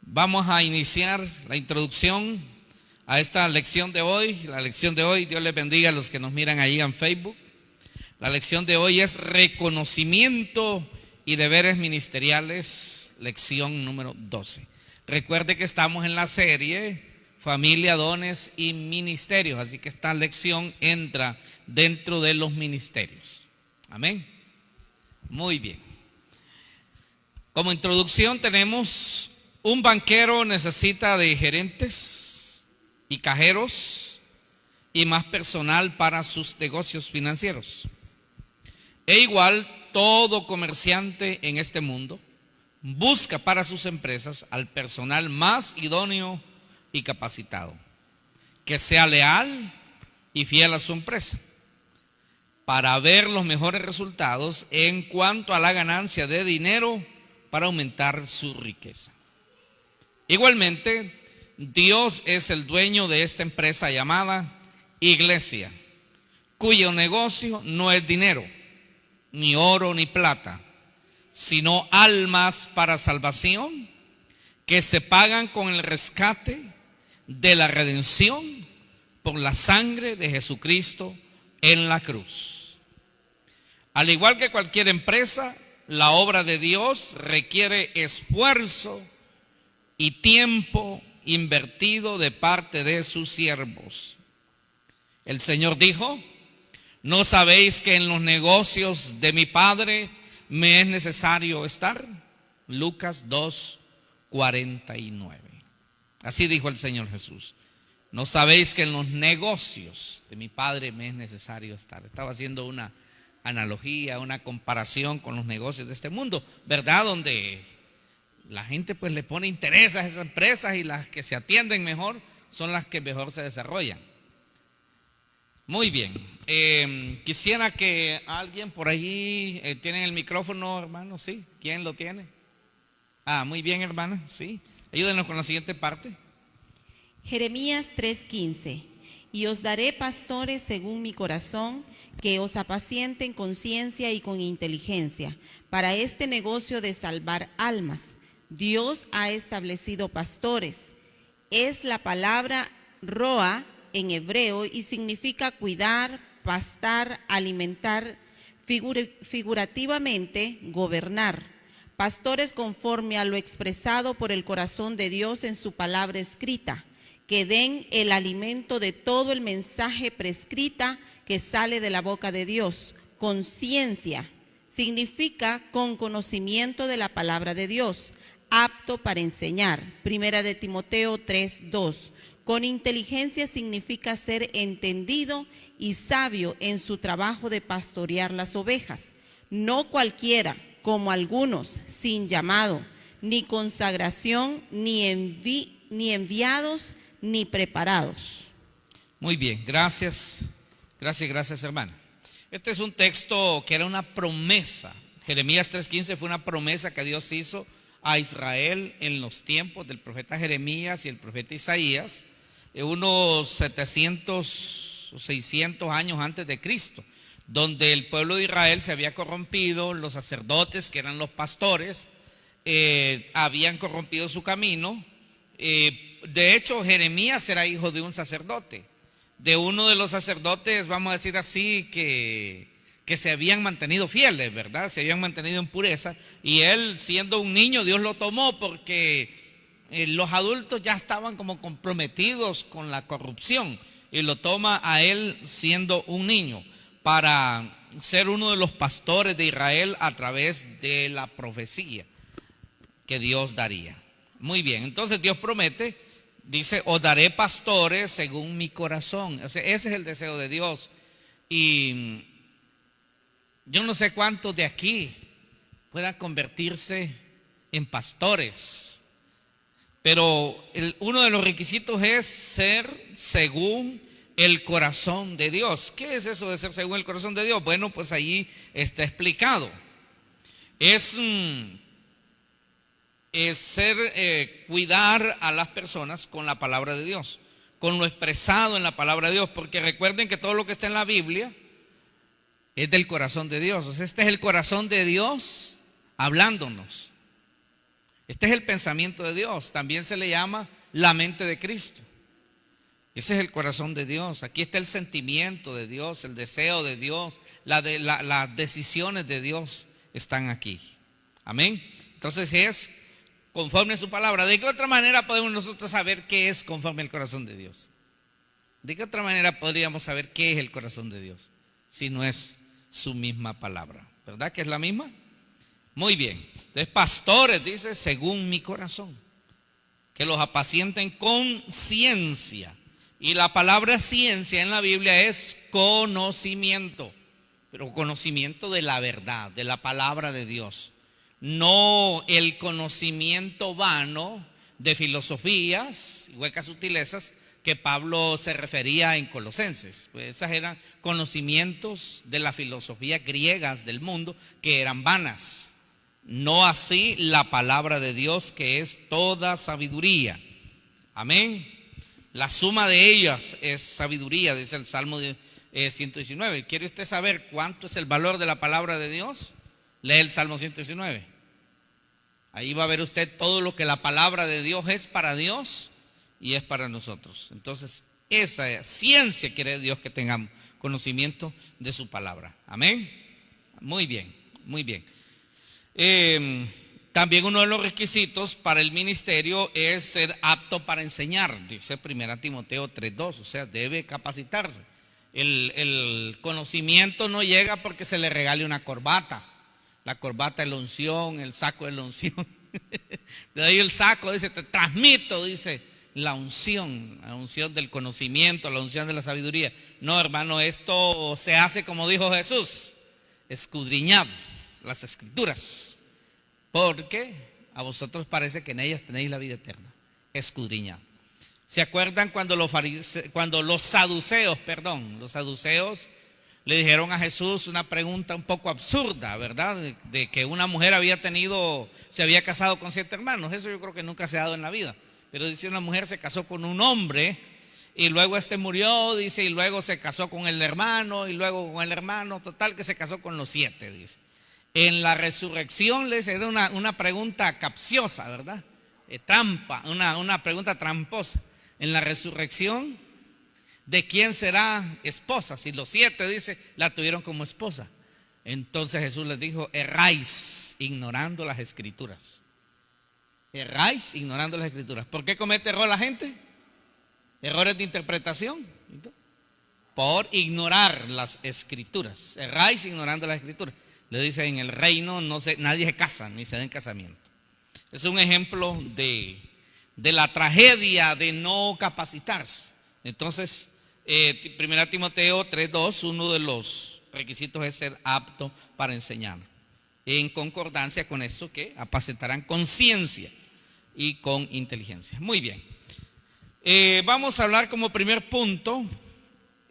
Vamos a iniciar la introducción a esta lección de hoy. La lección de hoy, Dios les bendiga a los que nos miran ahí en Facebook. La lección de hoy es reconocimiento y deberes ministeriales, lección número 12. Recuerde que estamos en la serie Familia, Dones y Ministerios, así que esta lección entra dentro de los ministerios. Amén. Muy bien. Como introducción tenemos: un banquero necesita de gerentes y cajeros y más personal para sus negocios financieros. E igual, todo comerciante en este mundo busca para sus empresas al personal más idóneo y capacitado, que sea leal y fiel a su empresa, para ver los mejores resultados en cuanto a la ganancia de dinero para aumentar su riqueza. Igualmente, Dios es el dueño de esta empresa llamada iglesia, cuyo negocio no es dinero, ni oro ni plata, sino almas para salvación, que se pagan con el rescate de la redención por la sangre de Jesucristo en la cruz. Al igual que cualquier empresa, la obra de Dios requiere esfuerzo y tiempo invertido de parte de sus siervos. El Señor dijo: ¿no sabéis que en los negocios de mi Padre me es necesario estar? Lucas 2:49. Así dijo el Señor Jesús: ¿no sabéis que en los negocios de mi Padre me es necesario estar? Estaba haciendo una analogía, una comparación con los negocios de este mundo, ¿verdad? Donde la gente pues le pone interés a esas empresas, y las que se atienden mejor son las que mejor se desarrollan. Muy bien. Quisiera que alguien por allí tiene el micrófono, hermano. Sí, ¿quién lo tiene? Muy bien, hermana. Sí, ayúdenos con la siguiente parte. Jeremías 3:15. Y os daré pastores según mi corazón, que os apacienten con ciencia y con inteligencia, para este negocio de salvar almas. Dios ha establecido pastores. Es la palabra roa en hebreo y significa cuidar, pastar, alimentar, figurativamente gobernar. Pastores conforme a lo expresado por el corazón de Dios en su palabra escrita, que den el alimento de todo el mensaje prescrita que sale de la boca de Dios. Con ciencia significa con conocimiento de la palabra de Dios, apto para enseñar. Primera de Timoteo 3:2. Con inteligencia significa ser entendido y sabio en su trabajo de pastorear las ovejas. No cualquiera, como algunos, sin llamado, ni consagración, ni enviados, ni preparados. Muy bien, gracias, hermana. Este es un texto que era una promesa. Jeremías 3:15 fue una promesa que Dios hizo a Israel en los tiempos del profeta Jeremías y el profeta Isaías, unos 700 o 600 años antes de Cristo, donde el pueblo de Israel se había corrompido, los sacerdotes, que eran los pastores, habían corrompido su camino. De hecho, Jeremías era hijo de un sacerdote, de uno de los sacerdotes, vamos a decir así, que se habían mantenido fieles, ¿verdad? Se habían mantenido en pureza, y él, siendo un niño, Dios lo tomó porque los adultos ya estaban como comprometidos con la corrupción, y lo toma a él siendo un niño para ser uno de los pastores de Israel a través de la profecía que Dios daría. Muy bien, entonces Dios promete, dice: os daré pastores según mi corazón. O sea, ese es el deseo de Dios. Y yo no sé cuántos de aquí puedan convertirse en pastores, pero uno de los requisitos es ser según el corazón de Dios. ¿Qué es eso de ser según el corazón de Dios? Bueno, pues ahí está explicado. Es cuidar a las personas con la palabra de Dios, con lo expresado en la palabra de Dios, porque recuerden que todo lo que está en la Biblia es del corazón de Dios. O sea, este es el corazón de Dios hablándonos. Este es el pensamiento de Dios. También se le llama la mente de Cristo. Ese es el corazón de Dios. Aquí está el sentimiento de Dios, el deseo de Dios, las decisiones de Dios están aquí. Amén. Entonces es conforme a su palabra. ¿De qué otra manera podemos nosotros saber qué es conforme al corazón de Dios? ¿De qué otra manera podríamos saber qué es el corazón de Dios si no es su misma palabra? ¿Verdad que es la misma? Muy bien. Entonces, pastores, dice, según mi corazón, que los apacienten con ciencia. Y la palabra ciencia en la Biblia es conocimiento, pero conocimiento de la verdad, de la palabra de Dios. No el conocimiento vano de filosofías y huecas sutilezas que Pablo se refería en Colosenses. Pues esas eran conocimientos de las filosofías griegas del mundo que eran vanas. No así la palabra de Dios, que es toda sabiduría. Amén. La suma de ellas es sabiduría, dice el Salmo 119. ¿Quiere usted saber cuánto es el valor de la palabra de Dios? Lee el Salmo 119. Ahí va a ver usted todo lo que la palabra de Dios es para Dios y es para nosotros. Entonces, esa ciencia quiere Dios que tengamos conocimiento de su palabra. Amén. Muy bien, muy bien. También uno de los requisitos para el ministerio es ser apto para enseñar, dice 1 Timoteo 3:2, o sea, debe capacitarse. El conocimiento no llega porque se le regale una corbata. La corbata es la unción, el saco es la unción. De ahí el saco dice, te transmito, dice, la unción del conocimiento, la unción de la sabiduría. No, hermano, esto se hace como dijo Jesús, escudriñad las escrituras, porque a vosotros parece que en ellas tenéis la vida eterna. Escudriñad. ¿Se acuerdan cuando los saduceos le dijeron a Jesús una pregunta un poco absurda, ¿verdad? De que una mujer se había casado con 7 hermanos. Eso yo creo que nunca se ha dado en la vida. Pero dice, una mujer se casó con un hombre y luego murió, dice, y luego se casó con el hermano y luego con el hermano, total que se casó con los 7, dice. En la resurrección les era una pregunta capciosa, ¿verdad? Trampa, una pregunta tramposa. En la resurrección, ¿de quién será esposa? Si los 7, dice, la tuvieron como esposa. Entonces Jesús les dijo, erráis ignorando las escrituras. Erráis ignorando las escrituras. ¿Por qué comete error la gente? Errores de interpretación. Por ignorar las escrituras. Erráis ignorando las escrituras. Le dice, en el reino nadie se casa ni se da en casamiento. Es un ejemplo de la tragedia de no capacitarse. Entonces, 1 Timoteo 3:2, uno de los requisitos es ser apto para enseñar. En concordancia con eso, que apacentarán con ciencia y con inteligencia. Muy bien. Vamos a hablar como primer punto,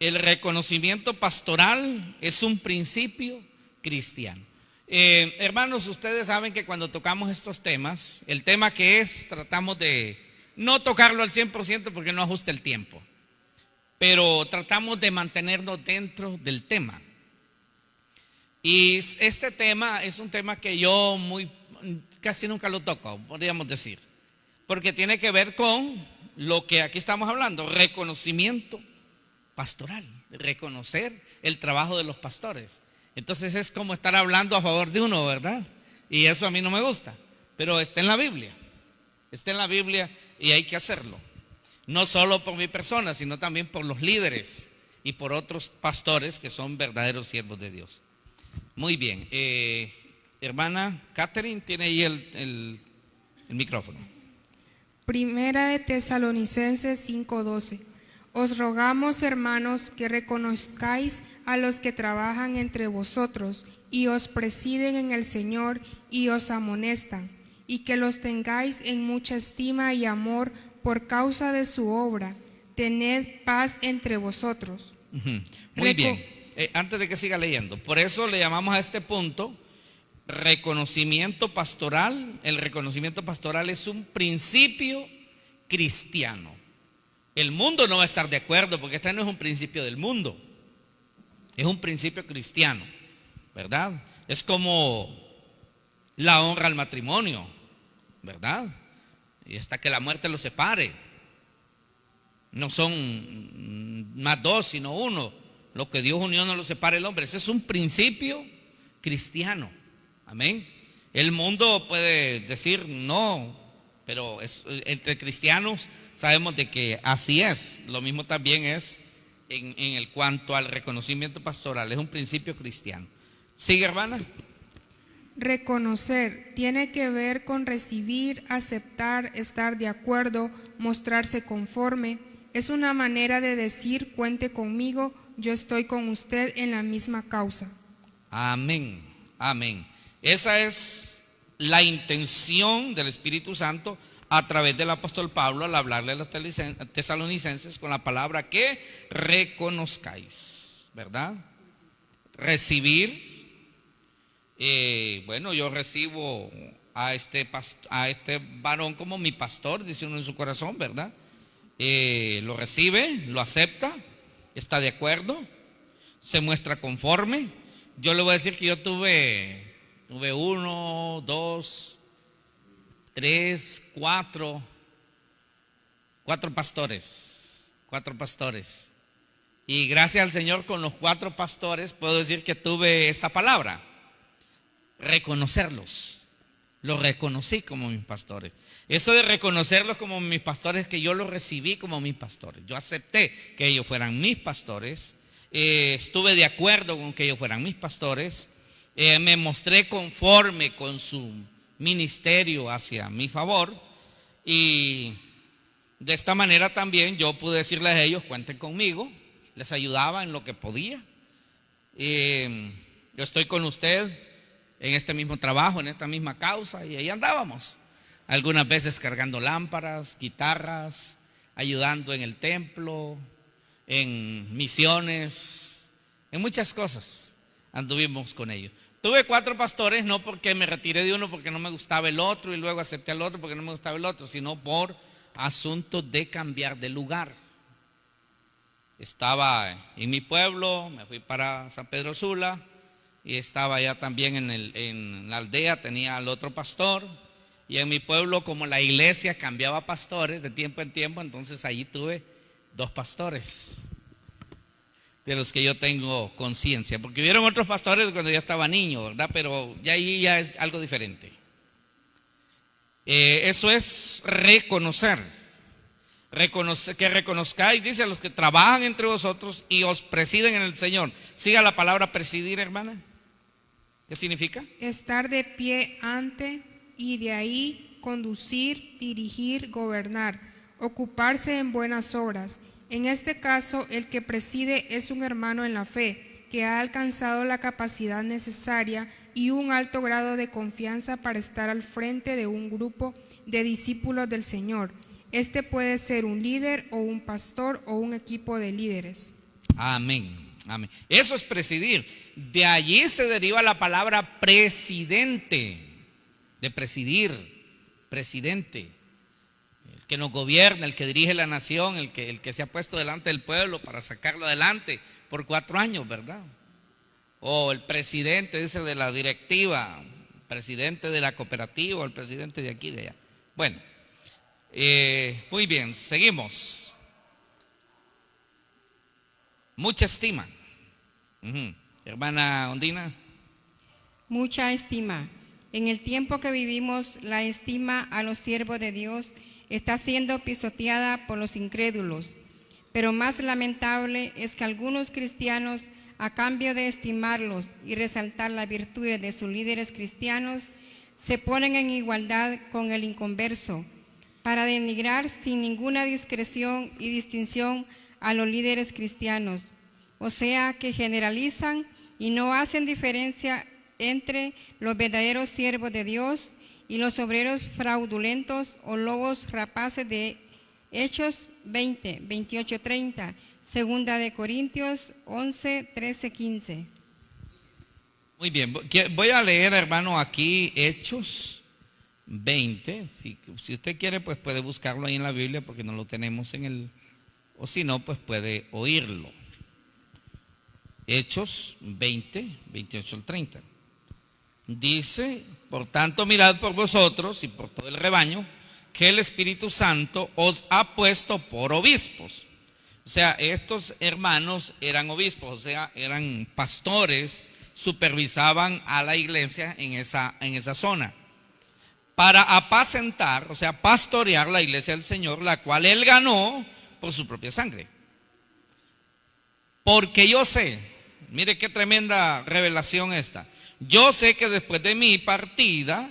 el reconocimiento pastoral es un principio cristiano. Hermanos, ustedes saben que cuando tocamos estos temas, el tema que es, tratamos de no tocarlo al 100% porque no ajusta el tiempo, pero tratamos de mantenernos dentro del tema. Y este tema es un tema que yo casi nunca lo toco, podríamos decir, porque tiene que ver con lo que aquí estamos hablando, reconocimiento pastoral, reconocer el trabajo de los pastores. Entonces es como estar hablando a favor de uno, ¿verdad? Y eso a mí no me gusta, pero está en la Biblia y hay que hacerlo. No solo por mi persona, sino también por los líderes y por otros pastores que son verdaderos siervos de Dios. Muy bien, hermana Catherine, tiene ahí el micrófono. Primera de Tesalonicenses 5:12. Os rogamos, hermanos, que reconozcáis a los que trabajan entre vosotros y os presiden en el Señor y os amonestan, y que los tengáis en mucha estima y amor por causa de su obra. Tened paz entre vosotros. Muy bien. Antes de que siga leyendo, por eso le llamamos a este punto reconocimiento pastoral. El reconocimiento pastoral es un principio cristiano. El mundo no va a estar de acuerdo porque este no es un principio del mundo, es un principio cristiano, ¿verdad? Es como la honra al matrimonio. ¿verdad? Y hasta que la muerte los separe. No son más dos, sino uno. Lo que Dios unió no lo separa el hombre. Ese es un principio cristiano. Amén. El mundo puede decir no, pero entre cristianos sabemos de que así es. Lo mismo también es en el cuanto al reconocimiento pastoral. Es un principio cristiano. ¿Sigue, hermana? Reconocer tiene que ver con recibir, aceptar, estar de acuerdo, mostrarse conforme. Es una manera de decir: cuente conmigo, yo estoy con usted en la misma causa. Amén, amén. Esa es la intención del Espíritu Santo a través del apóstol Pablo al hablarle a los tesalonicenses con la palabra que reconozcáis, ¿verdad? Recibir. Bueno, yo recibo a este varón como mi pastor, dice uno en su corazón, ¿verdad? Lo recibe, lo acepta, está de acuerdo, se muestra conforme. Yo le voy a decir que yo tuve 1, 2, 3, 4 pastores. Y gracias al Señor, con los 4 pastores puedo decir que tuve esta palabra: reconocerlos. Los reconocí como mis pastores. Eso de reconocerlos como mis pastores, que yo los recibí como mis pastores. Yo acepté que ellos fueran mis pastores. Estuve de acuerdo con que ellos fueran mis pastores. Me mostré conforme con su ministerio hacia mi favor. Y de esta manera también yo pude decirles a ellos: cuenten conmigo. Les ayudaba en lo que podía. Yo estoy con usted en este mismo trabajo, en esta misma causa, y ahí andábamos. Algunas veces cargando lámparas, guitarras, ayudando en el templo, en misiones, en muchas cosas anduvimos con ellos. Tuve 4 pastores, no porque me retiré de uno porque no me gustaba el otro y luego acepté al otro porque no me gustaba el otro, sino por asuntos de cambiar de lugar. Estaba en mi pueblo, me fui para San Pedro Sula, y estaba allá también en la aldea, tenía al otro pastor. Y en mi pueblo, como la iglesia cambiaba pastores de tiempo en tiempo, entonces allí tuve 2 pastores de los que yo tengo conciencia. Porque hubieron otros pastores cuando yo estaba niño, ¿verdad? Pero ya ahí ya es algo diferente. Eso es reconocer. Que reconozcáis, dice, a los que trabajan entre vosotros y os presiden en el Señor. Siga la palabra presidir, hermana. ¿Qué significa? Estar de pie ante, y de ahí conducir, dirigir, gobernar, ocuparse en buenas obras. En este caso, el que preside es un hermano en la fe, que ha alcanzado la capacidad necesaria y un alto grado de confianza para estar al frente de un grupo de discípulos del Señor. Este puede ser un líder o un pastor o un equipo de líderes. Amén. Amén. Eso es presidir. De allí se deriva la palabra presidente, de presidir, presidente, el que nos gobierna, el que dirige la nación, el que se ha puesto delante del pueblo para sacarlo adelante por 4 años, ¿verdad? O el presidente, dice, de la directiva, presidente de la cooperativa, o el presidente de aquí y de allá. Bueno, muy bien, seguimos. Mucha estima. Hermana Ondina. Mucha estima. En el tiempo que vivimos, la estima a los siervos de Dios está siendo pisoteada por los incrédulos. Pero más lamentable es que algunos cristianos, a cambio de estimarlos y resaltar las virtudes de sus líderes cristianos, se ponen en igualdad con el inconverso, para denigrar sin ninguna discreción y distinción a los líderes cristianos. O sea, que generalizan y no hacen diferencia entre los verdaderos siervos de Dios y los obreros fraudulentos o lobos rapaces de Hechos 20, 28, 30, Segunda de Corintios 11, 13, 15. Muy bien, voy a leer, hermano, aquí Hechos 20. Si usted quiere, pues puede buscarlo ahí en la Biblia porque no lo tenemos o si no, pues puede oírlo. Hechos 20, 28 al 30. Dice, por tanto, mirad por vosotros y por todo el rebaño, que el Espíritu Santo os ha puesto por obispos. O sea, estos hermanos eran obispos, o sea, eran pastores, supervisaban a la iglesia en esa zona, para apacentar, o sea, pastorear la iglesia del Señor, la cual él ganó por su propia sangre. Porque yo sé, mire qué tremenda revelación esta, yo sé que después de mi partida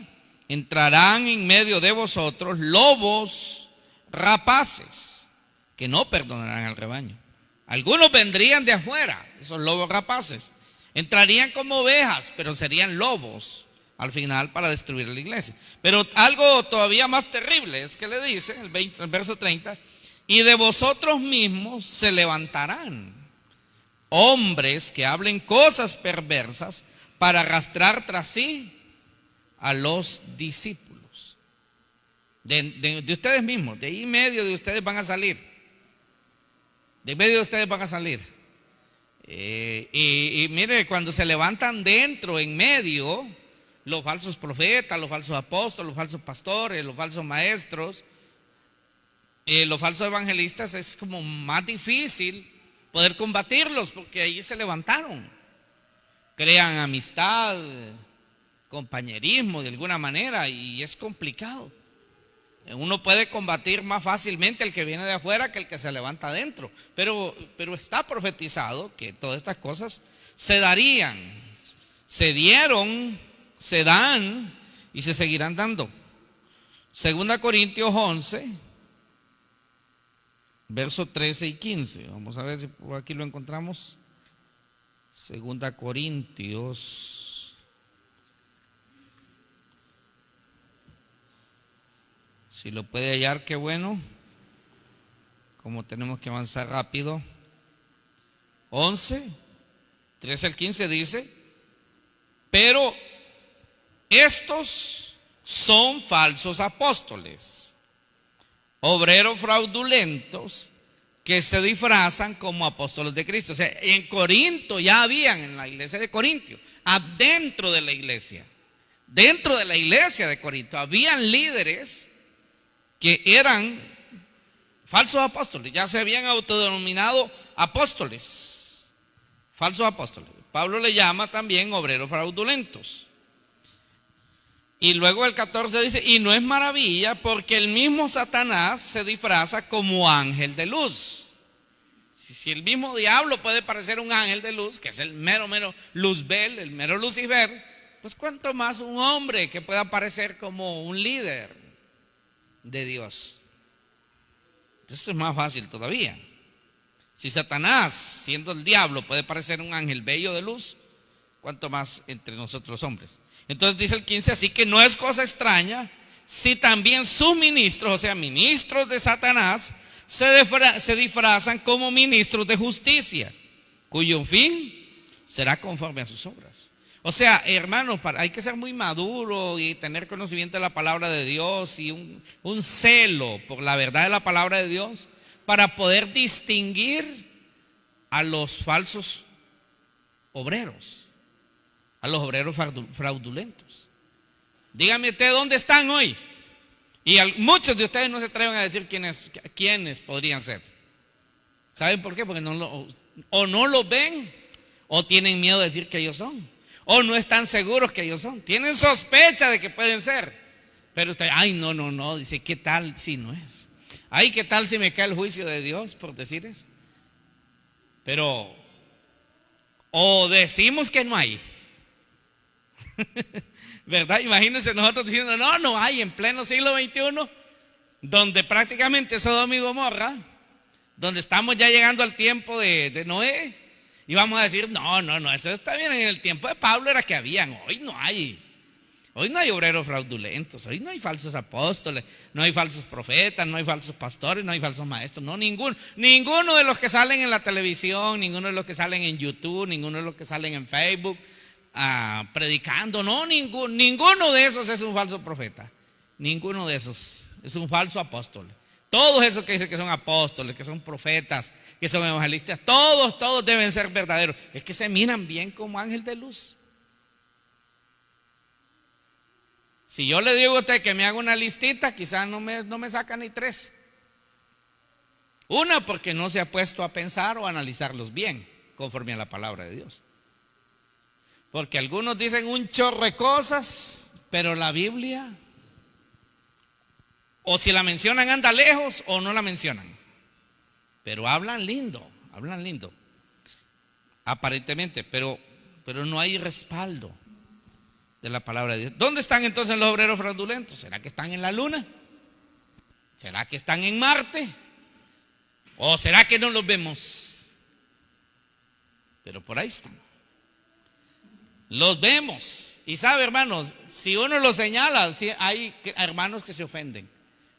entrarán en medio de vosotros lobos rapaces, que no perdonarán al rebaño. Algunos vendrían de afuera, esos lobos rapaces, entrarían como ovejas, pero serían lobos al final para destruir la iglesia. Pero algo todavía más terrible es que le dice el verso 30, y de vosotros mismos se levantarán hombres que hablen cosas perversas para arrastrar tras sí a los discípulos. De ustedes mismos, de ahí en medio de ustedes van a salir. De medio de ustedes van a salir. Y mire, cuando se levantan dentro, en medio, los falsos profetas, los falsos apóstoles, los falsos pastores, los falsos maestros, los falsos evangelistas, es como más difícil poder combatirlos porque ahí se levantaron. Crean amistad, compañerismo de alguna manera y es complicado. Uno puede combatir más fácilmente el que viene de afuera que el que se levanta adentro, pero está profetizado que todas estas cosas se darían, se dieron, se dan y se seguirán dando. 2 Corintios 11, versos 13 y 15. Vamos a ver si por aquí lo encontramos. 2 Corintios. Si lo puede hallar, qué bueno. Como tenemos que avanzar rápido. 11, 13 al 15 dice, pero estos son falsos apóstoles, obreros fraudulentos que se disfrazan como apóstoles de Cristo. O sea, en Corinto ya habían, en la iglesia de Corintio, adentro de la iglesia, dentro de la iglesia de Corinto, habían líderes que eran falsos apóstoles, ya se habían autodenominado apóstoles, falsos apóstoles. Pablo le llama también obreros fraudulentos. Y luego el 14 dice, y no es maravilla porque el mismo Satanás se disfraza como ángel de luz. Si el mismo diablo puede parecer un ángel de luz, que es el mero Luzbel, el mero Lucifer, pues cuánto más un hombre que pueda parecer como un líder de Dios. Esto es más fácil todavía. Si Satanás, siendo el diablo, puede parecer un ángel bello de luz, cuánto más entre nosotros hombres. Entonces dice el 15, así que no es cosa extraña si también sus ministros, o sea, ministros de Satanás, se disfrazan como ministros de justicia, cuyo fin será conforme a sus obras. O sea, hermanos, hay que ser muy maduro y tener conocimiento de la palabra de Dios y un celo por la verdad de la palabra de Dios para poder distinguir a los falsos obreros, a los obreros fraudulentos. Dígame usted dónde están hoy. Y muchos de ustedes no se atreven a decir quiénes podrían ser. ¿Saben por qué? Porque no lo ven o tienen miedo de decir que ellos son. O no están seguros que ellos son. Tienen sospecha de que pueden ser. Pero usted, ay, no, dice, ¿qué tal si no es? Ay, ¿qué tal si me cae el juicio de Dios por decir eso? Pero, o decimos que no hay. ¿Verdad? Imagínense nosotros diciendo, no hay en pleno siglo XXI, donde prácticamente Sodoma y Gomorra, donde estamos ya llegando al tiempo de Noé. Y vamos a decir, no, eso está bien. En el tiempo de Pablo era que habían, hoy no hay. Hoy no hay obreros fraudulentos, hoy no hay falsos apóstoles, no hay falsos profetas, no hay falsos pastores, no hay falsos maestros, no, ninguno de los que salen en la televisión, ninguno de los que salen en YouTube, ninguno de los que salen en Facebook predicando, no, ninguno de esos es un falso profeta, ninguno de esos es un falso apóstol. Todos esos que dicen que son apóstoles, que son profetas, que son evangelistas, todos deben ser verdaderos. Es que se miran bien como ángel de luz. Si yo le digo a usted que me haga una listita, quizás no me saca ni 3. Una, porque no se ha puesto a pensar o a analizarlos bien, conforme a la palabra de Dios. Porque algunos dicen un chorro de cosas, pero la Biblia, o si la mencionan anda lejos o no la mencionan. Pero hablan lindo, aparentemente, pero no hay respaldo de la palabra de Dios. ¿Dónde están entonces los obreros fraudulentos? ¿Será que están en la luna? ¿Será que están en Marte? ¿O será que no los vemos? Pero por ahí están. Los vemos. Y sabe, hermanos, si uno los señala, hay hermanos que se ofenden.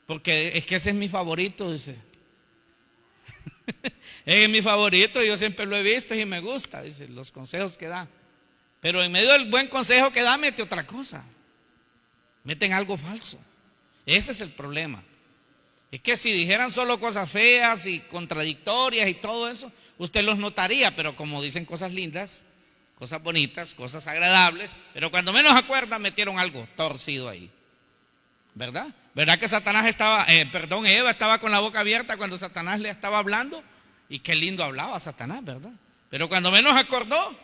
Porque es que ese es mi favorito, dice. Es mi favorito, yo siempre lo he visto y me gusta, dice, los consejos que da. Pero en medio del buen consejo que da, mete otra cosa. Meten algo falso. Ese es el problema. Es que si dijeran solo cosas feas y contradictorias y todo eso, usted los notaría, pero como dicen cosas lindas, cosas bonitas, cosas agradables, pero cuando menos acuerdan metieron algo torcido ahí. ¿Verdad? ¿Verdad que Eva estaba con la boca abierta cuando Satanás le estaba hablando? Y qué lindo hablaba Satanás, ¿verdad? Pero cuando menos acordó,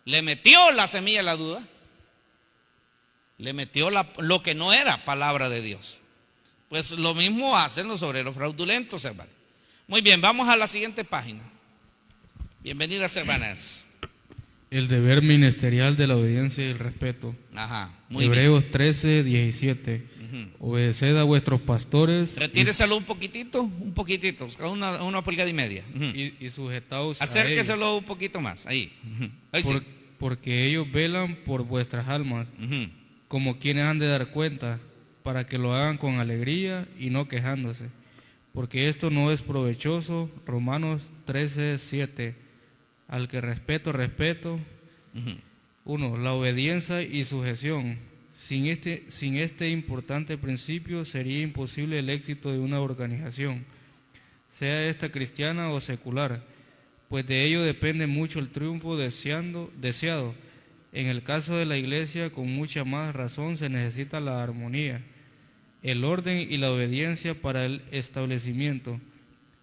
le metió la semilla de la duda, le metió lo que no era palabra de Dios. Pues lo mismo hacen los obreros fraudulentos, hermanos. Muy bien, vamos a la siguiente página. Bienvenidas, hermanas. El deber ministerial de la obediencia y el respeto. Ajá, muy Hebreos bien. 13, 17. Obedeced a vuestros pastores. Retíreselo un poquitito, una pulgada y media. Y sujetaos Acérqueselo a ellos, un poquito más, ahí. Ahí sí. porque ellos velan por vuestras almas, como quienes han de dar cuenta, para que lo hagan con alegría y no quejándose, porque esto no es provechoso. Romanos 13, 7. Al que respeto. 1. La obediencia y sujeción. Sin este importante principio sería imposible el éxito de una organización, sea esta cristiana o secular, pues de ello depende mucho el triunfo deseado. En el caso de la iglesia, con mucha más razón se necesita la armonía, el orden y la obediencia para el establecimiento,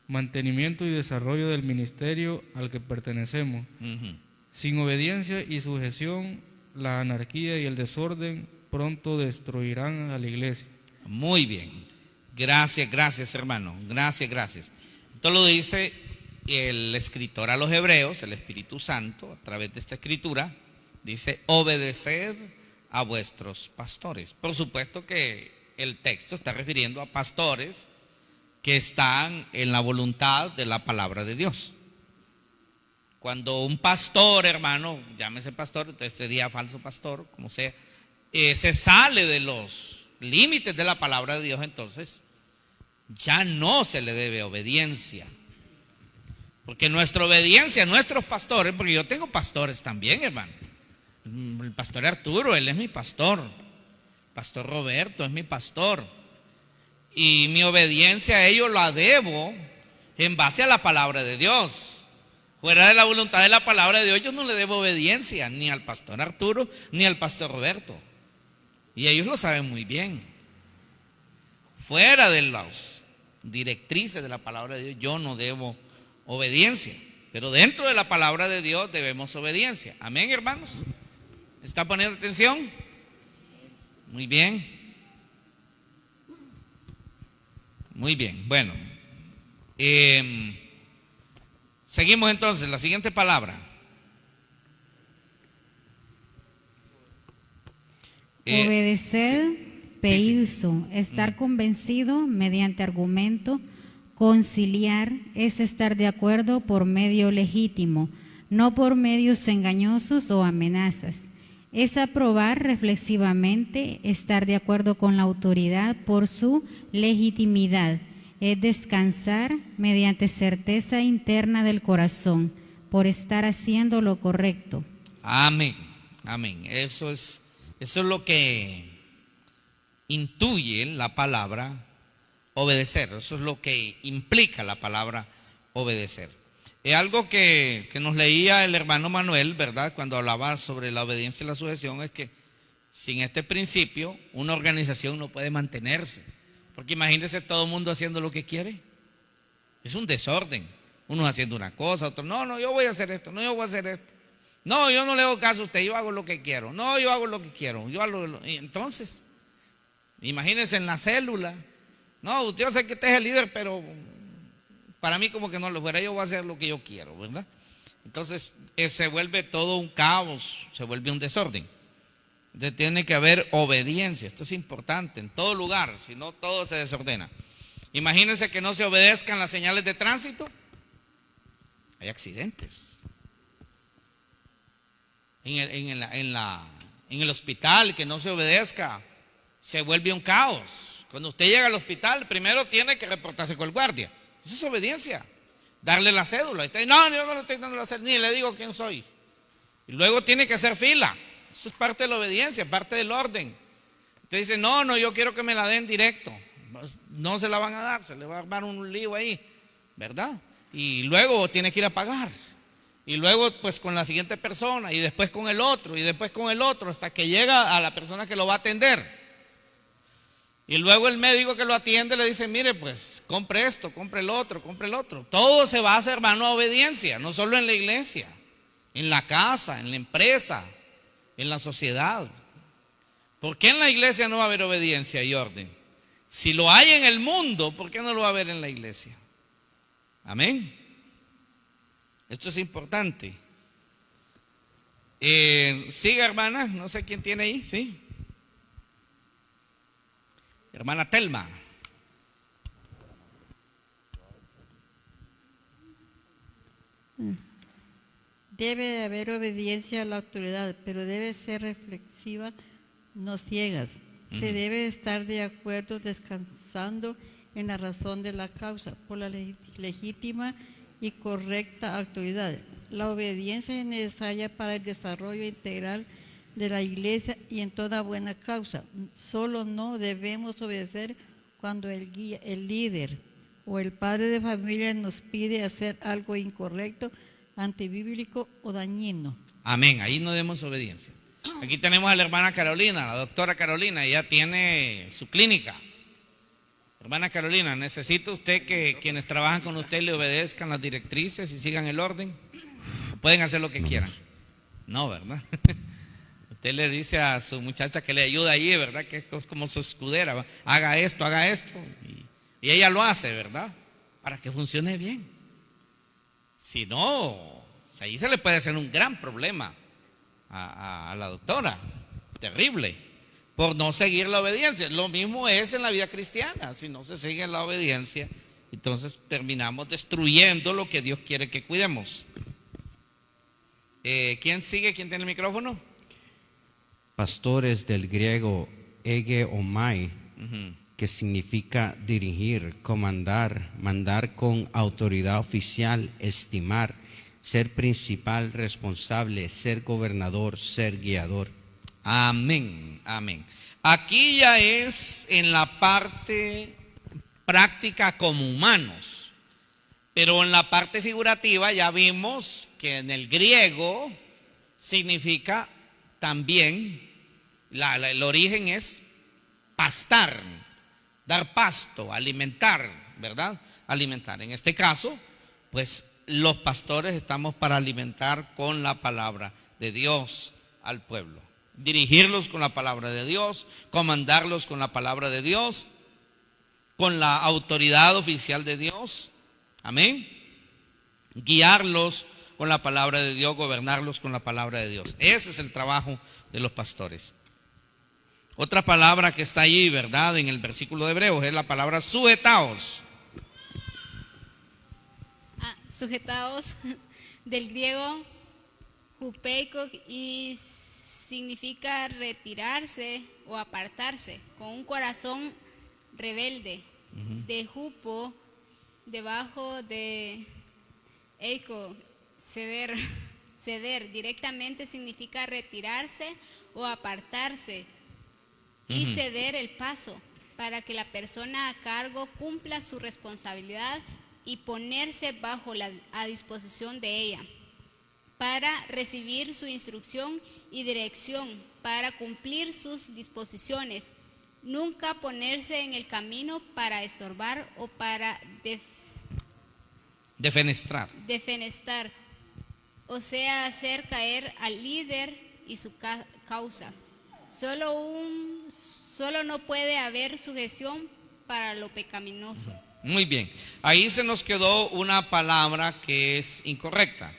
mantenimiento y desarrollo del ministerio al que pertenecemos. Sin obediencia y sujeción, la anarquía y el desorden pronto destruirán a la iglesia. Muy bien. Gracias, hermano. Gracias. Esto lo dice el escritor a los Hebreos, el Espíritu Santo, a través de esta escritura. Dice, obedeced a vuestros pastores. Por supuesto que el texto está refiriendo a pastores que están en la voluntad de la palabra de Dios. Cuando un pastor, hermano, llámese pastor, entonces sería falso pastor, como sea, se sale de los límites de la palabra de Dios, entonces ya no se le debe obediencia. Porque nuestra obediencia a nuestros pastores, porque yo tengo pastores también, hermano. El pastor Arturo, él es mi pastor. Pastor Roberto es mi pastor. Y mi obediencia a ellos la debo en base a la palabra de Dios. Fuera de la voluntad de la palabra de Dios, yo no le debo obediencia ni al pastor Arturo ni al pastor Roberto. Y ellos lo saben muy bien. Fuera de las directrices de la palabra de Dios, yo no debo obediencia. Pero dentro de la palabra de Dios debemos obediencia. Amén, hermanos. ¿Está poniendo atención? Muy bien. Muy bien. Bueno. Seguimos entonces. La siguiente palabra. Obedecer, peizo, estar convencido mediante argumento. Conciliar es estar de acuerdo por medio legítimo, no por medios engañosos o amenazas. Es aprobar reflexivamente, estar de acuerdo con la autoridad por su legitimidad. Es descansar mediante certeza interna del corazón, por estar haciendo lo correcto. Amén. Eso es lo que intuye la palabra obedecer. Eso es lo que implica la palabra obedecer. Es algo que nos leía el hermano Manuel, ¿verdad? Cuando hablaba sobre la obediencia y la sujeción, es que Sin este principio, una organización no puede mantenerse. Porque imagínense todo el mundo haciendo lo que quiere. Es un desorden. Unos haciendo una cosa, otros, no, yo voy a hacer esto, no, yo voy a hacer esto. No, yo no le hago caso a usted, yo hago lo que quiero. No, yo hago lo que quiero. Y entonces, imagínense en la célula. No, yo sé que usted es el líder, pero para mí como que no lo fuera, yo voy a hacer lo que yo quiero, ¿verdad? Entonces se vuelve todo un caos, se vuelve un desorden. Entonces tiene que haber obediencia, esto es importante en todo lugar, si no todo se desordena. Imagínense que no se obedezcan las señales de tránsito, hay accidentes. En el hospital, que no se obedezca, se vuelve un caos. Cuando usted llega al hospital, primero tiene que reportarse con el guardia. Eso es obediencia. Darle la cédula. Y usted, no, yo no le estoy dando la cédula, ni le digo quién soy. Y luego tiene que hacer fila. Eso es parte de la obediencia, parte del orden. Usted dice, no, yo quiero que me la den directo. No se la van a dar, se le va a armar un lío ahí, ¿verdad? Y luego tiene que ir a pagar. Y luego pues con la siguiente persona, y después con el otro, y después con el otro, hasta que llega a la persona que lo va a atender. Y luego el médico que lo atiende le dice, mire pues, compre esto, compre el otro, compre el otro. Todo se va a hacer, hermano, a obediencia, no solo en la iglesia, en la casa, en la empresa, en la sociedad. ¿Por qué en la iglesia no va a haber obediencia y orden? Si lo hay en el mundo, ¿por qué no lo va a haber en la iglesia? Amén. Esto es importante. Siga, hermana, no sé quién tiene ahí, ¿sí? Hermana Telma. Debe de haber obediencia a la autoridad, pero debe ser reflexiva, no ciegas. Se debe estar de acuerdo descansando en la razón de la causa por la legítima y correcta autoridad. La obediencia es necesaria para el desarrollo integral de la iglesia y en toda buena causa. Solo no debemos obedecer cuando el líder o el padre de familia nos pide hacer algo incorrecto, antibíblico o dañino. Amén, ahí no demos obediencia. Aquí tenemos a la hermana Carolina, la doctora Carolina, ella tiene su clínica. Hermana Carolina, ¿necesita usted que quienes trabajan con usted le obedezcan las directrices y sigan el orden? Pueden hacer lo que quieran. No, ¿verdad? Usted le dice a su muchacha que le ayuda allí, ¿verdad? Que es como su escudera. Haga esto. Y ella lo hace, ¿verdad? Para que funcione bien. Si no, ahí se le puede hacer un gran problema a la doctora. Terrible. Por no seguir la obediencia. Lo mismo es en la vida cristiana. Si no se sigue la obediencia, entonces terminamos destruyendo lo que Dios quiere que cuidemos. ¿Quién sigue? ¿Quién tiene el micrófono? Pastores, del griego egeomai, que significa dirigir, comandar, mandar con autoridad oficial, estimar, ser principal, responsable, ser gobernador, ser guiador. Amén, amén. Aquí ya es en la parte práctica como humanos, pero en la parte figurativa ya vimos que en el griego significa también, el origen es pastar, dar pasto, alimentar, ¿verdad? Alimentar. En este caso, pues los pastores estamos para alimentar con la palabra de Dios al pueblo. Dirigirlos con la palabra de Dios, comandarlos con la palabra de Dios, con la autoridad oficial de Dios, amén. Guiarlos con la palabra de Dios, gobernarlos con la palabra de Dios. Ese es el trabajo de los pastores. Otra palabra que está allí, ¿verdad? En el versículo de Hebreos es la palabra sujetaos. Sujetaos, del griego hupeiko, y significa retirarse o apartarse, con un corazón rebelde. De hupo, debajo de eiko, ceder, directamente significa retirarse o apartarse y ceder el paso para que la persona a cargo cumpla su responsabilidad y ponerse a disposición de ella para recibir su instrucción y dirección para cumplir sus disposiciones. Nunca ponerse en el camino para estorbar o para defenestrar. O sea, hacer caer al líder y su causa. Solo no puede haber sujeción para lo pecaminoso. Muy bien, ahí se nos quedó una palabra que es incorrecta,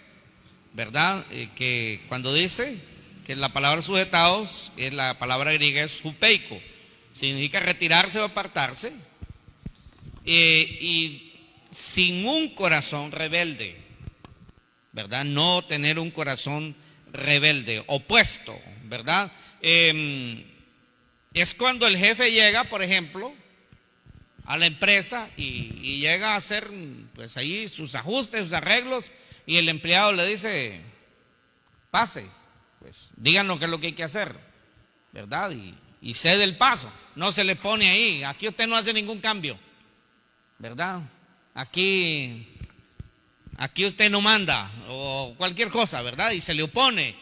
¿verdad? Que cuando dice que la palabra sujetados, la palabra griega es hupeiko, significa retirarse o apartarse, y sin un corazón rebelde, ¿verdad? No tener un corazón rebelde, opuesto, ¿verdad? Es cuando el jefe llega, por ejemplo, a la empresa y llega a hacer pues ahí sus ajustes, sus arreglos, y el empleado le dice, pase, pues díganos qué es lo que hay que hacer, ¿verdad? Y cede el paso, no se le pone ahí, aquí usted no hace ningún cambio, ¿verdad? Aquí usted no manda, o cualquier cosa, ¿verdad? Y se le opone,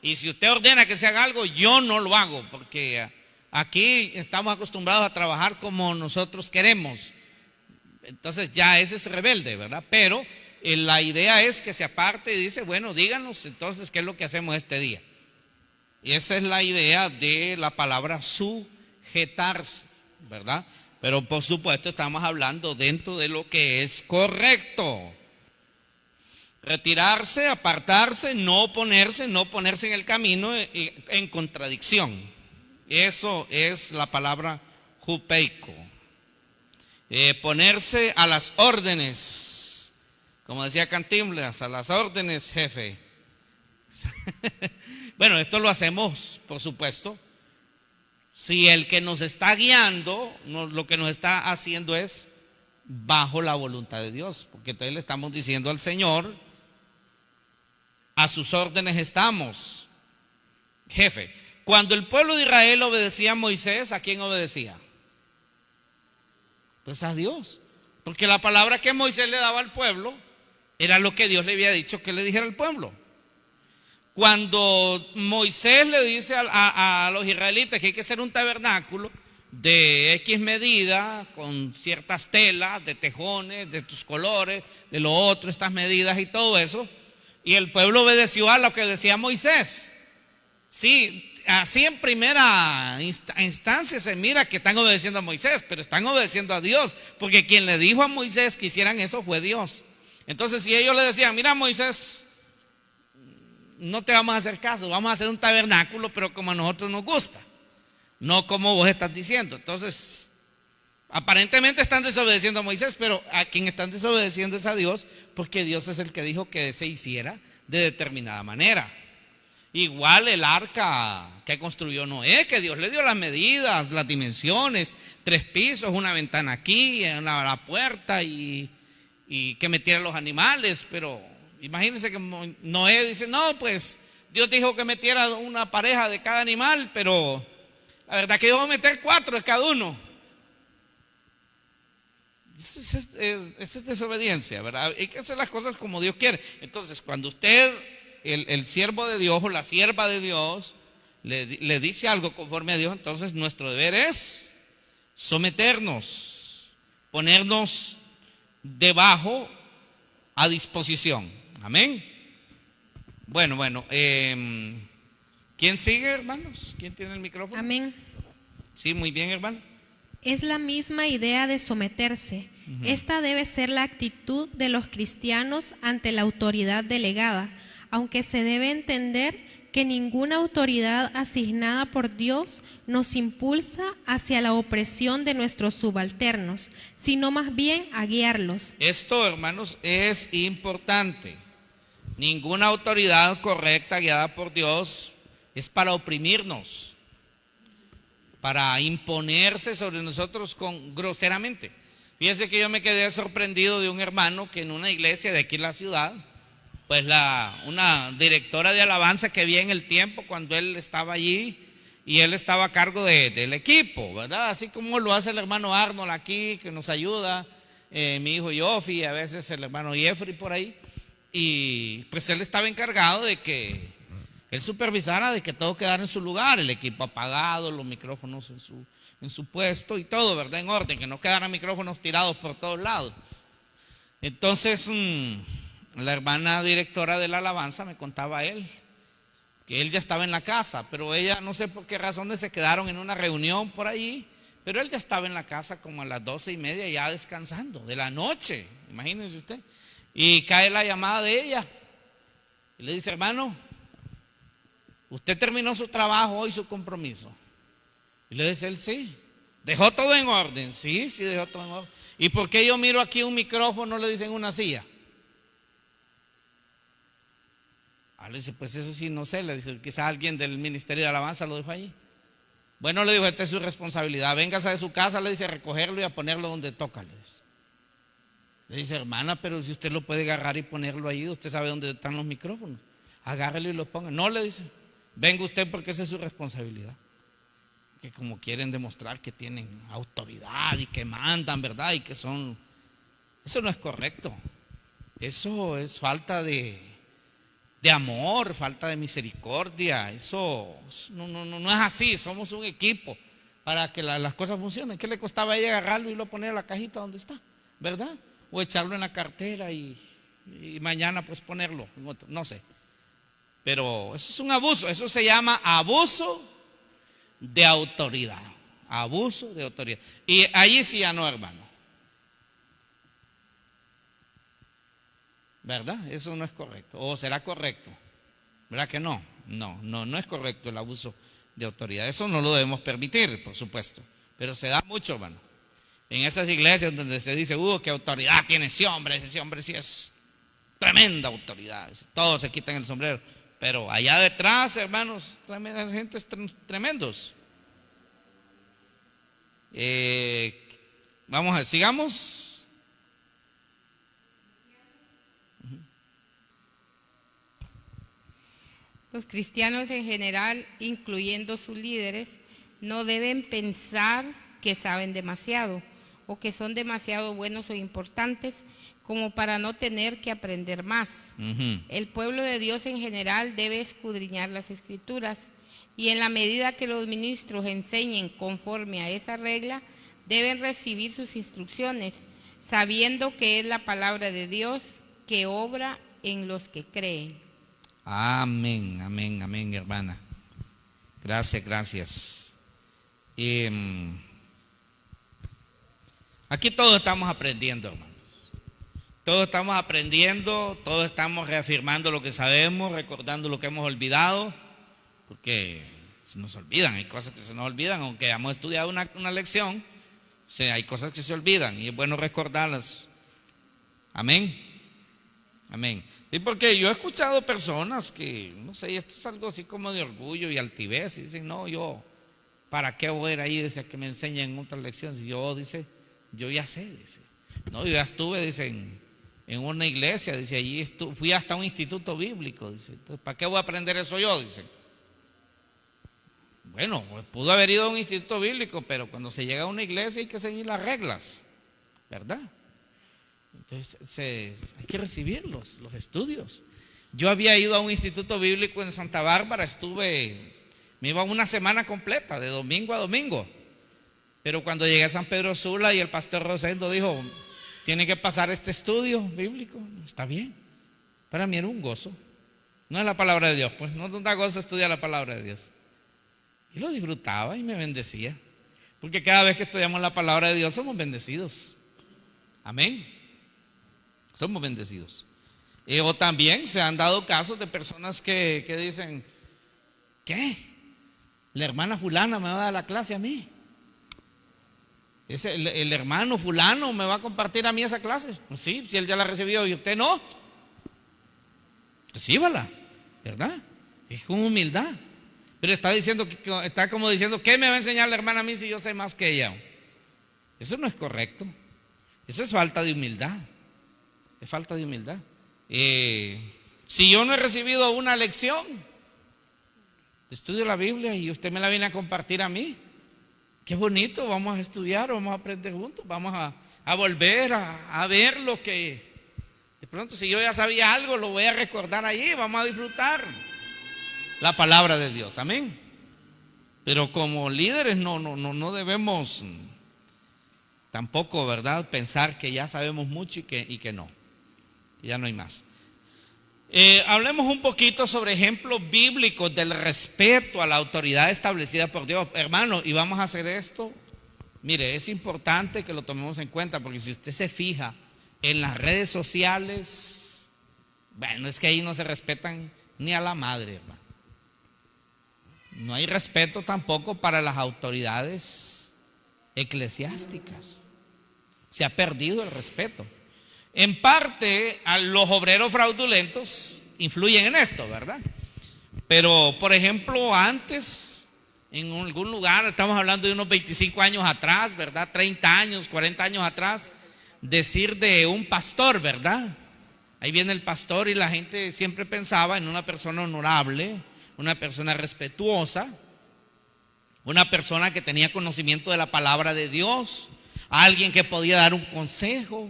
y si usted ordena que se haga algo, yo no lo hago, porque aquí estamos acostumbrados a trabajar como nosotros queremos. Entonces ya ese es rebelde, ¿verdad? Pero la idea es que se aparte y dice, bueno, díganos entonces qué es lo que hacemos este día. Y esa es la idea de la palabra sujetarse, ¿verdad? Pero por supuesto estamos hablando dentro de lo que es correcto. Retirarse, apartarse, no ponerse en el camino en contradicción. Eso es la palabra hupeiko. Ponerse a las órdenes, como decía Cantinflas, a las órdenes, jefe. Bueno, esto lo hacemos, por supuesto, si el que nos está guiando, lo que nos está haciendo es bajo la voluntad de Dios, porque entonces le estamos diciendo al Señor, a sus órdenes estamos, jefe. Cuando el pueblo de Israel obedecía a Moisés, ¿a quién obedecía? Pues a Dios, porque la palabra que Moisés le daba al pueblo era lo que Dios le había dicho que le dijera al pueblo. Cuando Moisés le dice a los israelitas que hay que hacer un tabernáculo de X medida, con ciertas telas, de tejones, de estos colores, de lo otro, estas medidas y todo eso, y el pueblo obedeció a lo que decía Moisés. Sí, así en primera instancia se mira que están obedeciendo a Moisés, pero están obedeciendo a Dios, porque quien le dijo a Moisés que hicieran eso fue Dios. Entonces si ellos le decían, mira Moisés, no te vamos a hacer caso, vamos a hacer un tabernáculo, pero como a nosotros nos gusta, no como vos estás diciendo. Entonces aparentemente están desobedeciendo a Moisés, pero a quien están desobedeciendo es a Dios, porque Dios es el que dijo que se hiciera de determinada manera. Igual el arca que construyó Noé, que Dios le dio las medidas, las dimensiones, 3 pisos, una ventana aquí, la puerta y que metiera los animales. Pero imagínense que Noé dice, no, pues Dios dijo que metiera una pareja de cada animal, pero la verdad que yo voy a meter 4 de cada uno. Esa es desobediencia, ¿verdad? Hay que hacer las cosas como Dios quiere. Entonces cuando usted, el siervo de Dios o la sierva de Dios le dice algo conforme a Dios, entonces nuestro deber es someternos, ponernos debajo a disposición. Amén. Bueno, ¿quién sigue, hermanos? ¿Quién tiene el micrófono? Amén. Sí, muy bien, hermano. Es la misma idea de someterse. Esta debe ser la actitud de los cristianos ante la autoridad delegada, aunque se debe entender que ninguna autoridad asignada por Dios nos impulsa hacia la opresión de nuestros subalternos, sino más bien a guiarlos. Esto, hermanos, es importante. Ninguna autoridad correcta guiada por Dios es para oprimirnos, para imponerse sobre nosotros groseramente. Fíjense que yo me quedé sorprendido de un hermano que en una iglesia de aquí en la ciudad, pues una directora de alabanza que vi en el tiempo cuando él estaba allí y él estaba a cargo del equipo, ¿verdad? Así como lo hace el hermano Arnold aquí, que nos ayuda, mi hijo Yofi, a veces el hermano Jeffrey por ahí, y pues él estaba encargado de que Él supervisara de que todo quedara en su lugar, el equipo apagado, los micrófonos en su puesto y todo, ¿verdad? En orden, que no quedaran micrófonos tirados por todos lados. Entonces, la hermana directora de la alabanza me contaba a él, que él ya estaba en la casa, pero ella no sé por qué razones se quedaron en una reunión por ahí, pero él ya estaba en la casa como a las 12:30 ya descansando, de la noche, imagínense usted. Y cae la llamada de ella y le dice: hermano, ¿usted terminó su trabajo hoy, su compromiso? Y le dice él: sí. ¿Dejó todo en orden? Sí, dejó todo en orden. ¿Y por qué yo miro aquí un micrófono, le dicen una silla? Le dice: pues eso sí, no sé. Le dice: quizás alguien del Ministerio de Alabanza lo dejó allí. Bueno, le dijo: esta es su responsabilidad, véngase de su casa, le dice, a recogerlo y a ponerlo donde toca. Le dice: hermana, pero si usted lo puede agarrar y ponerlo ahí, usted sabe dónde están los micrófonos, agárrelo y lo ponga. No, le dice, venga usted porque esa es su responsabilidad. Que como quieren demostrar que tienen autoridad y que mandan, ¿verdad? Y que son... Eso no es correcto. Eso es falta de amor, falta de misericordia. Eso no es así. Somos un equipo para que las cosas funcionen. ¿Qué le costaba a ella agarrarlo y lo poner en la cajita donde está? ¿Verdad? O echarlo en la cartera y mañana pues ponerlo en otro, no sé. Pero eso es un abuso. Eso se llama abuso de autoridad. Abuso de autoridad. Y allí sí ya no, hermano. ¿Verdad? Eso no es correcto. ¿O será correcto? ¿Verdad que no? No es correcto el abuso de autoridad. Eso no lo debemos permitir, por supuesto. Pero se da mucho, hermano. En esas iglesias donde se dice: qué autoridad tiene ese hombre sí es tremenda autoridad. Todos se quitan el sombrero. Pero allá detrás, hermanos, tremendas gentes tremendos. Vamos a ver, sigamos. Los cristianos en general, incluyendo sus líderes, no deben pensar que saben demasiado o que son demasiado buenos o importantes como para no tener que aprender más. El pueblo de Dios en general debe escudriñar las Escrituras y en la medida que los ministros enseñen conforme a esa regla, deben recibir sus instrucciones, sabiendo que es la palabra de Dios que obra en los que creen. Amén, amén, amén, hermana. Gracias. Aquí todos estamos aprendiendo, hermanos. Todos estamos aprendiendo, todos estamos reafirmando lo que sabemos, recordando lo que hemos olvidado, porque se nos olvidan, hay cosas que se nos olvidan, aunque hayamos estudiado una lección, hay cosas que se olvidan y es bueno recordarlas. Amén. Amén. Y porque yo he escuchado personas que, no sé, esto es algo así como de orgullo y altivez, y dicen: no, yo, ¿para qué voy a ir ahí? Dice, que me enseñen otras lecciones. Y yo, dice, yo ya sé, dice. No, yo ya estuve, dice, en una iglesia, dice, allí fui hasta un instituto bíblico, dice. Entonces, ¿para qué voy a aprender eso yo? Dice. Bueno, pues pudo haber ido a un instituto bíblico, pero cuando se llega a una iglesia hay que seguir las reglas, ¿verdad? Entonces hay que recibir los estudios. Yo había ido a un instituto bíblico en Santa Bárbara, me iba una semana completa, de domingo a domingo. Pero cuando llegué a San Pedro Sula y el pastor Rosendo dijo: tiene que pasar este estudio bíblico. Está bien. Para mí era un gozo. No es la palabra de Dios, pues no da gozo estudiar la palabra de Dios. Y lo disfrutaba y me bendecía. Porque cada vez que estudiamos la palabra de Dios somos bendecidos. Amén. Somos bendecidos. O también se han dado casos de personas que dicen: ¿qué? La hermana fulana me va a dar la clase a mí. El hermano fulano me va a compartir a mí esa clase. Pues sí, si él ya la recibió y usted no, recíbala, ¿verdad? Es con humildad. Pero está como diciendo: ¿qué me va a enseñar la hermana a mí si yo sé más que ella? Eso no es correcto. Eso es falta de humildad. Es falta de humildad. Si yo no he recibido una lección, estudio la Biblia y usted me la viene a compartir a mí, qué bonito, vamos a estudiar, vamos a aprender juntos, vamos a volver a ver lo que de pronto, si yo ya sabía algo, lo voy a recordar allí, vamos a disfrutar. la palabra de Dios, amén. Pero como líderes no debemos tampoco, ¿verdad?, pensar que ya sabemos mucho y que no, que ya no hay más. Hablemos un poquito sobre ejemplos bíblicos del respeto a la autoridad establecida por Dios. Hermano, y vamos a hacer esto. Mire, es importante que lo tomemos en cuenta, porque si usted se fija en las redes sociales, bueno, es que ahí no se respetan ni a la madre, hermano. No hay respeto tampoco para las autoridades eclesiásticas. Se ha perdido el respeto. En parte, a los obreros fraudulentos influyen en esto, ¿verdad? Pero, por ejemplo, antes, en algún lugar, estamos hablando de unos 25 años atrás, ¿verdad? 30 años, 40 años atrás, decir de un pastor, ¿verdad? Ahí viene el pastor y la gente siempre pensaba en una persona honorable, una persona respetuosa, una persona que tenía conocimiento de la palabra de Dios, alguien que podía dar un consejo,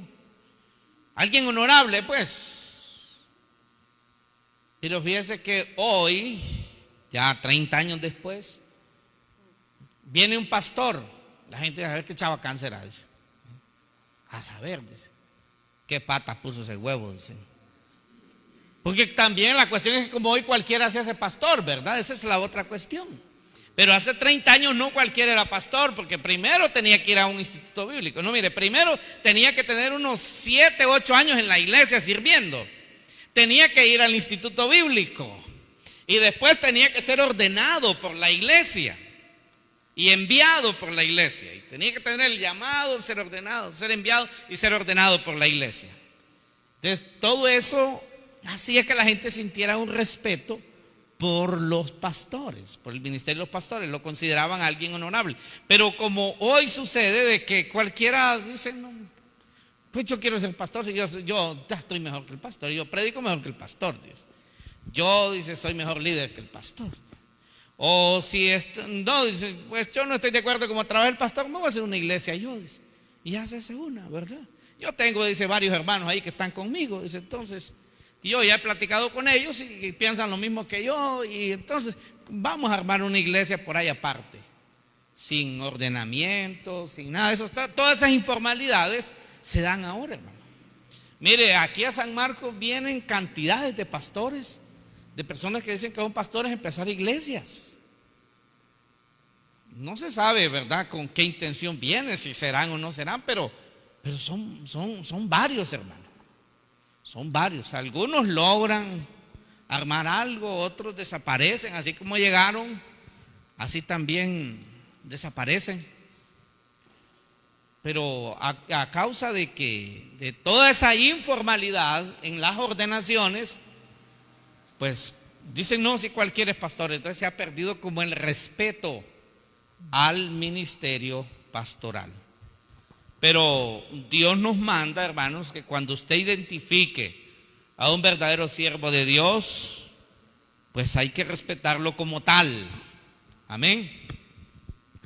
alguien honorable, pues. Pero fíjese que hoy, ya 30 años después, viene un pastor. La gente dice, a ver qué chabacán será, dice. A saber, dice, qué patas puso ese huevo, dice. Porque también la cuestión es que como hoy cualquiera se hace pastor, ¿verdad? Esa es la otra cuestión. Pero hace 30 años no cualquiera era pastor, porque primero tenía que ir a un instituto bíblico. No, mire, primero tenía que tener unos 7, 8 años en la iglesia sirviendo. Tenía que ir al instituto bíblico. Y después tenía que ser ordenado por la iglesia y enviado por la iglesia. Y tenía que tener el llamado, ser ordenado, ser enviado y ser ordenado por la iglesia. Entonces, todo eso hacía que la gente sintiera un respeto por los pastores, por el ministerio de los pastores. Lo consideraban a alguien honorable. Pero como hoy sucede de que cualquiera dice, no, pues yo quiero ser pastor, yo ya estoy mejor que el pastor, yo predico mejor que el pastor, dice. Yo, dice, soy mejor líder que el pastor. O si no, dice, pues yo no estoy de acuerdo como trabaja el pastor, me voy a hacer una iglesia yo, dice. Y ya se hace una, ¿verdad? Yo tengo, dice, varios hermanos ahí que están conmigo, dice, entonces yo ya he platicado con ellos y piensan lo mismo que yo, y entonces vamos a armar una iglesia por ahí aparte, sin ordenamiento, sin nada de eso. Todas esas informalidades se dan ahora, hermano. Mire, aquí a San Marcos vienen cantidades de pastores, de personas que dicen que son pastores, empezar iglesias. No se sabe, ¿verdad?, con qué intención vienen, si serán o no serán, pero son varios, hermano. Son varios. Algunos logran armar algo, otros desaparecen, así como llegaron, así también desaparecen. Pero a causa de toda esa informalidad en las ordenaciones, pues dicen, no, si cualquiera es pastor. Entonces se ha perdido como el respeto al ministerio pastoral. Pero Dios nos manda, hermanos, que cuando usted identifique a un verdadero siervo de Dios, pues hay que respetarlo como tal. Amén.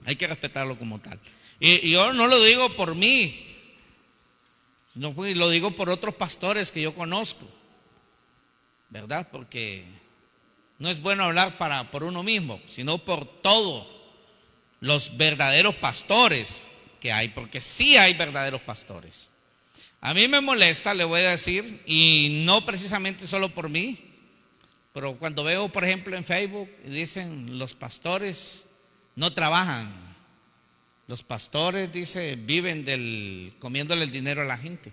Hay que respetarlo como tal. Y yo no lo digo por mí, sino lo digo por otros pastores que yo conozco, ¿verdad? Porque no es bueno hablar por uno mismo, sino por todos los verdaderos pastores que hay, porque sí hay verdaderos pastores. A mí me molesta, le voy a decir, y no precisamente solo por mí, pero cuando veo, por ejemplo, en Facebook, dicen, los pastores no trabajan, los pastores, dice, viven comiéndole el dinero a la gente.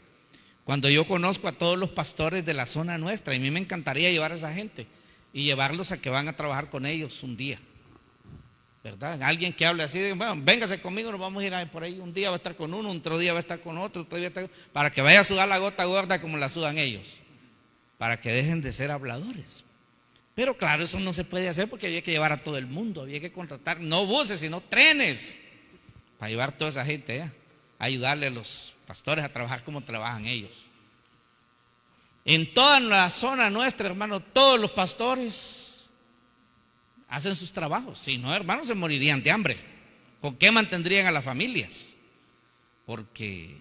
Cuando yo conozco a todos los pastores de la zona nuestra, y a mí me encantaría llevar a esa gente y llevarlos a que van a trabajar con ellos un día, ¿verdad? Alguien que hable así, bueno, véngase conmigo, nos vamos a ir por ahí, un día va a estar con uno, otro día va a estar con otro día va a estar, para que vaya a sudar la gota gorda como la sudan ellos, para que dejen de ser habladores. Pero claro, eso no se puede hacer porque había que llevar a todo el mundo, había que contratar no buses, sino trenes, para llevar toda esa gente, a ayudarle a los pastores a trabajar como trabajan ellos. En toda la zona nuestra, hermano, todos los pastores hacen sus trabajos. Si no, hermanos, se morirían de hambre. ¿Con qué mantendrían a las familias? Porque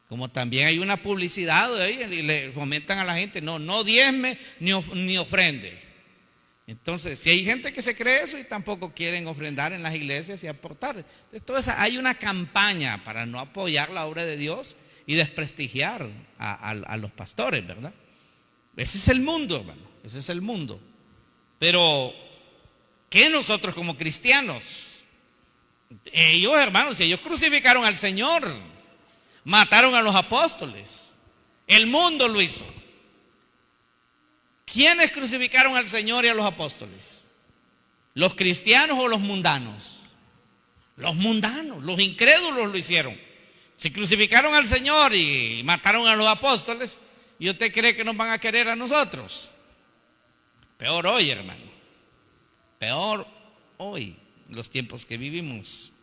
como también hay una publicidad y le fomentan a la gente, no diezme ni ofrende. Entonces, si hay gente que se cree eso y tampoco quieren ofrendar en las iglesias y aportar. Entonces, hay una campaña para no apoyar la obra de Dios y desprestigiar a los pastores, ¿verdad? Ese es el mundo, hermano, ese es el mundo. Pero, ¿qué nosotros como cristianos? Ellos, hermanos, ellos crucificaron al Señor, mataron a los apóstoles, el mundo lo hizo. ¿Quiénes crucificaron al Señor y a los apóstoles? ¿Los cristianos o los mundanos? Los mundanos, los incrédulos lo hicieron. Si crucificaron al Señor y mataron a los apóstoles, ¿y usted cree que nos van a querer a nosotros? Peor hoy, hermano. Peor hoy, los tiempos que vivimos.